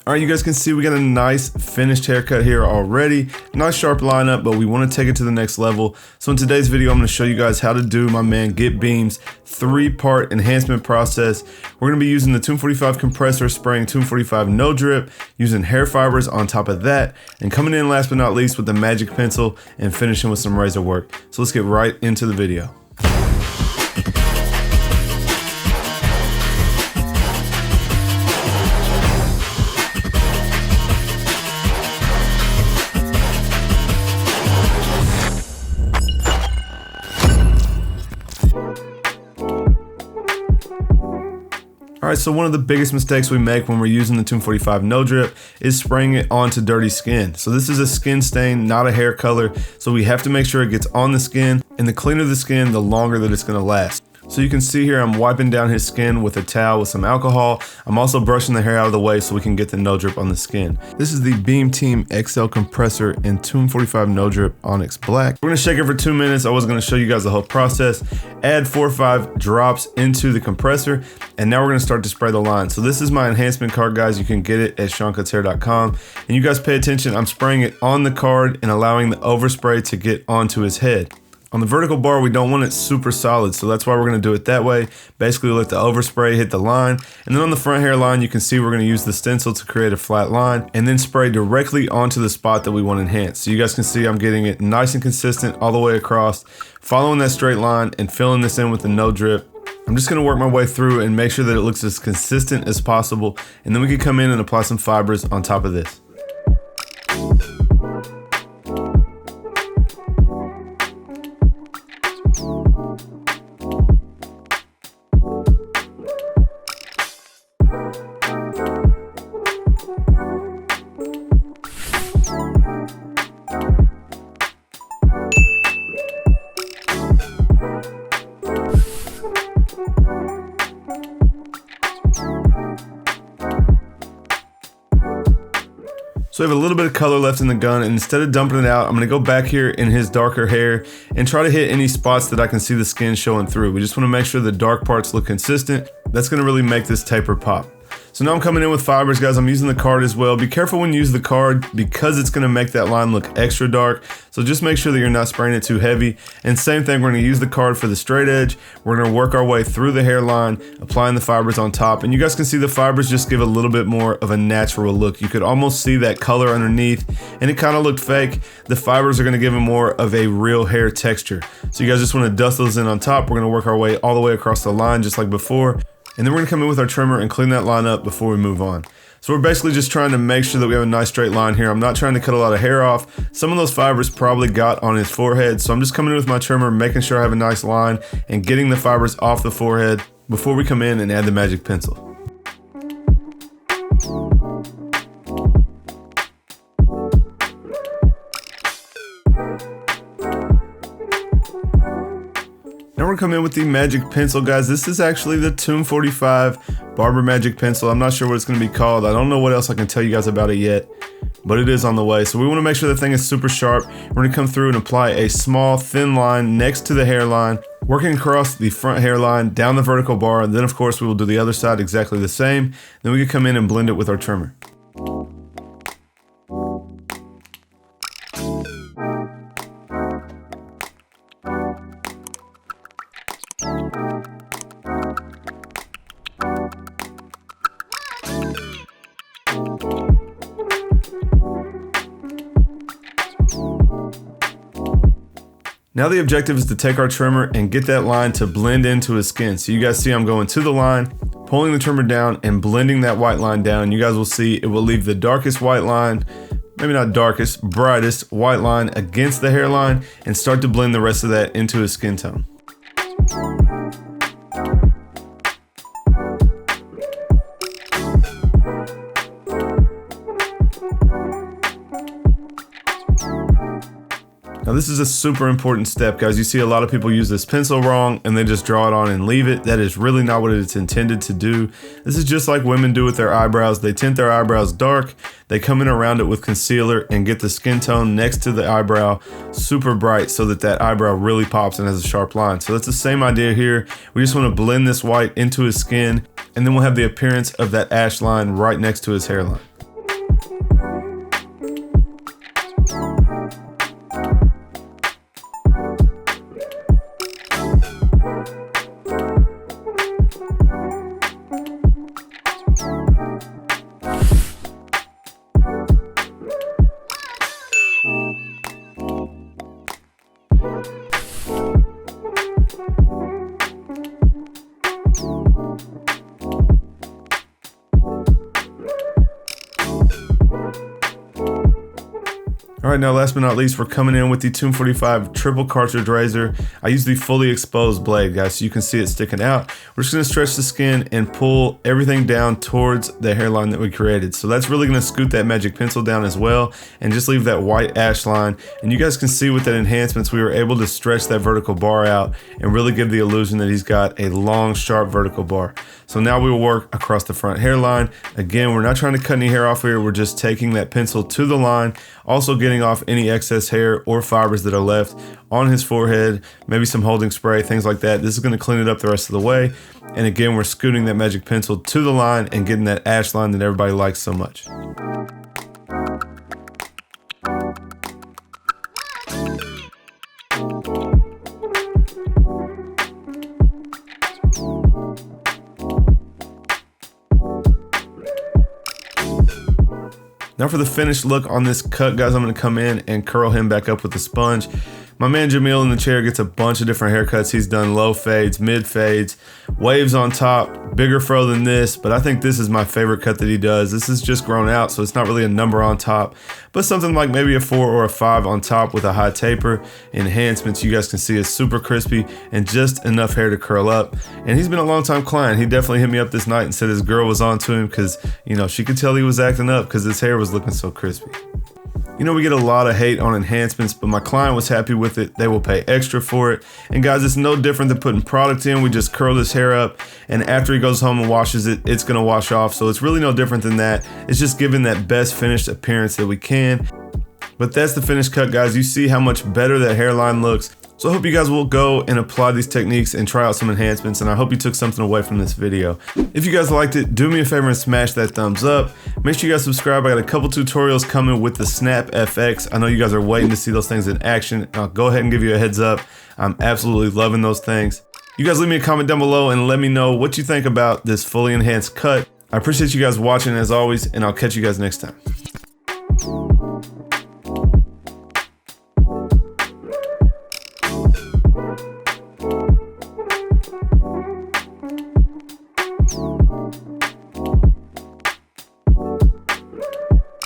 All right, you guys can see we got a nice finished haircut here already. Nice sharp lineup, but we want to take it to the next level. So in today's video, I'm going to show you guys how to do my man Get Beam's 3-part enhancement process. We're going to be using the Tomb45 compressor, spraying Tomb45 no drip, using hair fibers on top of that, and coming in last but not least with the magic pencil and finishing with some razor work. So let's get right into the video. Alright, so one of the biggest mistakes we make when we're using the Tomb45 no drip is spraying it onto dirty skin. So this is a skin stain, not a hair color, so we have to make sure it gets on the skin, and the cleaner the skin, the longer that it's going to last. So you can see here I'm wiping down his skin with a towel with some alcohol. I'm also brushing the hair out of the way so we can get the no drip on the skin. This is the Beam Team XL compressor in Tomb45 no drip Onyx Black. We're going to shake it for 2 minutes. I was going to show you guys the whole process. Add 4 or 5 drops into the compressor, and now we're going to start to spray the line. So this is my enhancement card, guys. You can get it at Seancutshair.com. And you guys pay attention. I'm spraying it on the card and allowing the overspray to get onto his head. On the vertical bar, we don't want it super solid, so that's why we're going to do it that way. Basically, let the overspray hit the line, and then on the front hairline, you can see we're going to use the stencil to create a flat line, and then spray directly onto the spot that we want to enhance. So you guys can see I'm getting it nice and consistent all the way across, following that straight line and filling this in with the no drip. I'm just going to work my way through and make sure that it looks as consistent as possible, and then we can come in and apply some fibers on top of this. So we have a little bit of color left in the gun, and instead of dumping it out, I'm gonna go back here in his darker hair and try to hit any spots that I can see the skin showing through. We just wanna make sure the dark parts look consistent. That's gonna really make this taper pop. So now I'm coming in with fibers, guys. I'm using the card as well. Be careful when you use the card because it's gonna make that line look extra dark. So just make sure that you're not spraying it too heavy. And same thing, we're gonna use the card for the straight edge. We're gonna work our way through the hairline, applying the fibers on top. And you guys can see the fibers just give a little bit more of a natural look. You could almost see that color underneath, and it kind of looked fake. The fibers are gonna give it more of a real hair texture. So you guys just wanna dust those in on top. We're gonna work our way all the way across the line just like before. And then we're gonna come in with our trimmer and clean that line up before we move on. So we're basically just trying to make sure that we have a nice straight line here. I'm not trying to cut a lot of hair off. Some of those fibers probably got on his forehead. So I'm just coming in with my trimmer, making sure I have a nice line and getting the fibers off the forehead before we come in and add the magic pencil. Now we're gonna come in with the magic pencil, guys. This is actually the Tomb45 Barber magic pencil. I'm not sure what it's gonna be called. I don't know what else I can tell you guys about it yet, but it is on the way. So we wanna make sure the thing is super sharp. We're gonna come through and apply a small thin line next to the hairline, working across the front hairline, down the vertical bar, and then of course we will do the other side exactly the same. Then we can come in and blend it with our trimmer. Now the objective is to take our trimmer and get that line to blend into his skin. So you guys see I'm going to the line, pulling the trimmer down and blending that white line down. You guys will see it will leave the darkest white line, maybe not darkest, brightest white line against the hairline and start to blend the rest of that into his skin tone. Now this is a super important step, guys. You see a lot of people use this pencil wrong and they just draw it on and leave it. That is really not what it's intended to do. This is just like women do with their eyebrows. They tint their eyebrows dark, they come in around it with concealer and get the skin tone next to the eyebrow super bright so that that eyebrow really pops and has a sharp line. So that's the same idea here. We just want to blend this white into his skin and then we'll have the appearance of that ash line right next to his hairline. All right, now last but not least, we're coming in with the Tomb45 triple cartridge razor. I use the fully exposed blade, guys, so you can see it sticking out. We're just gonna stretch the skin and pull everything down towards the hairline that we created. So that's really gonna scoot that magic pencil down as well and just leave that white ash line. And you guys can see with that enhancements, we were able to stretch that vertical bar out and really give the illusion that he's got a long, sharp vertical bar. So now we will work across the front hairline. Again, we're not trying to cut any hair off here. We're just taking that pencil to the line, also getting off any excess hair or fibers that are left on his forehead, maybe some holding spray, things like that. This is gonna clean it up the rest of the way. And again, we're scooting that magic pencil to the line and getting that ash line that everybody likes so much. Now for the finished look on this cut, guys, I'm gonna come in and curl him back up with the sponge. My man Jamil in the chair gets a bunch of different haircuts. He's done low fades, mid fades, waves on top, bigger fro than this, but I think this is my favorite cut that he does. This is just grown out, so it's not really a number on top, but something like maybe a 4 or a 5 on top with a high taper. Enhancements, you guys can see, is super crispy and just enough hair to curl up. And he's been a long time client. He definitely hit me up this night and said his girl was on to him because, you know, she could tell he was acting up because his hair was looking so crispy. You know, we get a lot of hate on enhancements, but my client was happy with it. They will pay extra for it. And guys, it's no different than putting product in. We just curl his hair up, and after he goes home and washes it, it's gonna wash off. So it's really no different than that. It's just giving that best finished appearance that we can. But that's the finished cut, guys. You see how much better that hairline looks. So I hope you guys will go and apply these techniques and try out some enhancements, and I hope you took something away from this video. If you guys liked it, do me a favor and smash that thumbs up. Make sure you guys subscribe. I got a couple tutorials coming with the Snap FX. I know you guys are waiting to see those things in action. I'll go ahead and give you a heads up. I'm absolutely loving those things. You guys leave me a comment down below and let me know what you think about this fully enhanced cut. I appreciate you guys watching as always, and I'll catch you guys next time.